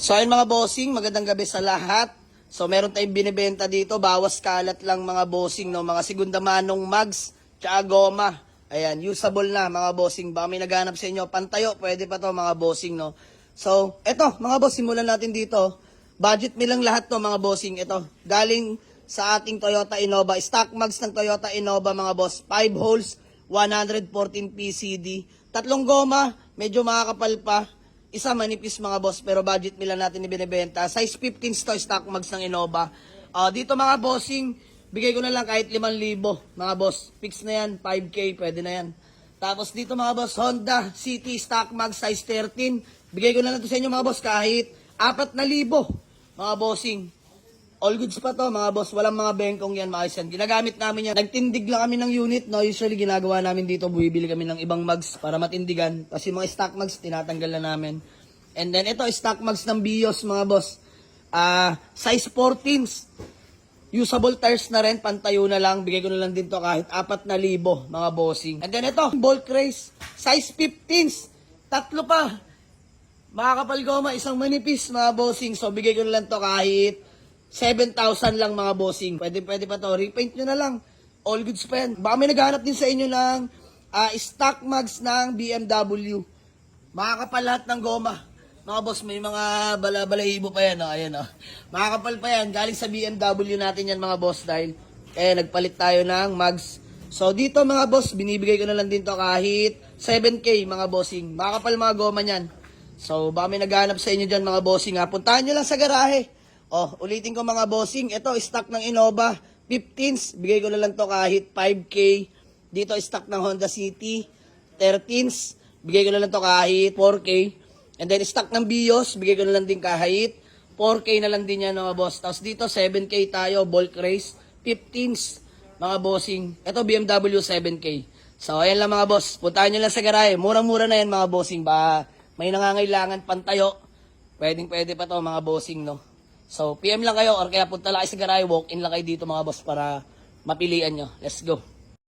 So ayun mga bossing, magandang gabi sa lahat. So meron tayong binibenta dito, bawas kalat lang mga bossing, no? Mga segunda manong mags, tsaka goma. Ayan, usable na mga bossing. Baka may naghanap sa inyo, pantayo, pwede pa to mga bossing, no? So, eto mga boss, simulan natin dito. Budget meal lang lahat to mga bossing. Ito, galing sa ating Toyota Innova. Stock mags ng Toyota Innova mga boss. 5 holes, 114 PCD. Tatlong goma, medyo makakapal pa. Isa manipis mga boss, pero budget meal lang natin ibinebenta. Size 15 to stock mags ng Innova. Dito mga bossing, bigay ko na lang kahit 5,000 mga boss. Fix na yan, 5K, pwede na yan. Tapos dito mga boss, Honda City stock mag size 13. Bigay ko na lang to sa inyo mga boss kahit 4,000 mga bossing. All goods pa to mga boss, walang mga bengkong yan, maayos yan. Ginagamit namin yan. Nagtindig lang kami ng unit, no? Usually ginagawa namin dito, bumibili kami ng ibang mags para matindigan. Kasi mga stock mags, tinatanggal na namin. And then ito, stock mags ng Bios mga boss. Size 14s. Usable tires na rin, pantayo na lang. Bigay ko na lang din to kahit 4,000 mga bossing. And then ito, bulk race. Size 15s. Tatlo pa. Makakapal goma, isang manipis mga bossing. So bigay ko na lang to kahit 7,000 lang mga bossing. Pwede pa to. Repaint nyo na lang. All goods pa yan. Baka may naghanap din sa inyo ng stock mags ng BMW. Makakapal lahat ng goma. Mga boss, may mga balahibo pa yan. Ayan, makakapal pa yan. Galing sa BMW natin yan mga boss dahil nagpalit tayo ng mags. So dito mga boss, binibigay ko na lang din to kahit 7K mga bossing. Makakapal mga goma niyan. So baka may naghanap sa inyo dyan mga bossing. Puntahan nyo lang sa garahe. Ulitin ko mga bossing, ito stock ng Innova, 15s, bigay ko na lang to kahit 5K. Dito stock ng Honda City, 13s, bigay ko na lang to kahit 4K. And then stock ng Bios, bigay ko na lang din kahit 4K na lang din yan mga boss. Tapos dito 7K tayo, bulk race, 15s, mga bossing. Ito BMW 7K. So ayan lang mga boss, puntahan nyo lang sa garahe. Murang-mura na yan mga bossing, ba may nangangailangan pantayo. Pwede pa to mga bossing, no? So, PM lang kayo or kaya punta lang kayo sa garahe, walk-in lang kayo dito mga boss para mapilian nyo. Let's go.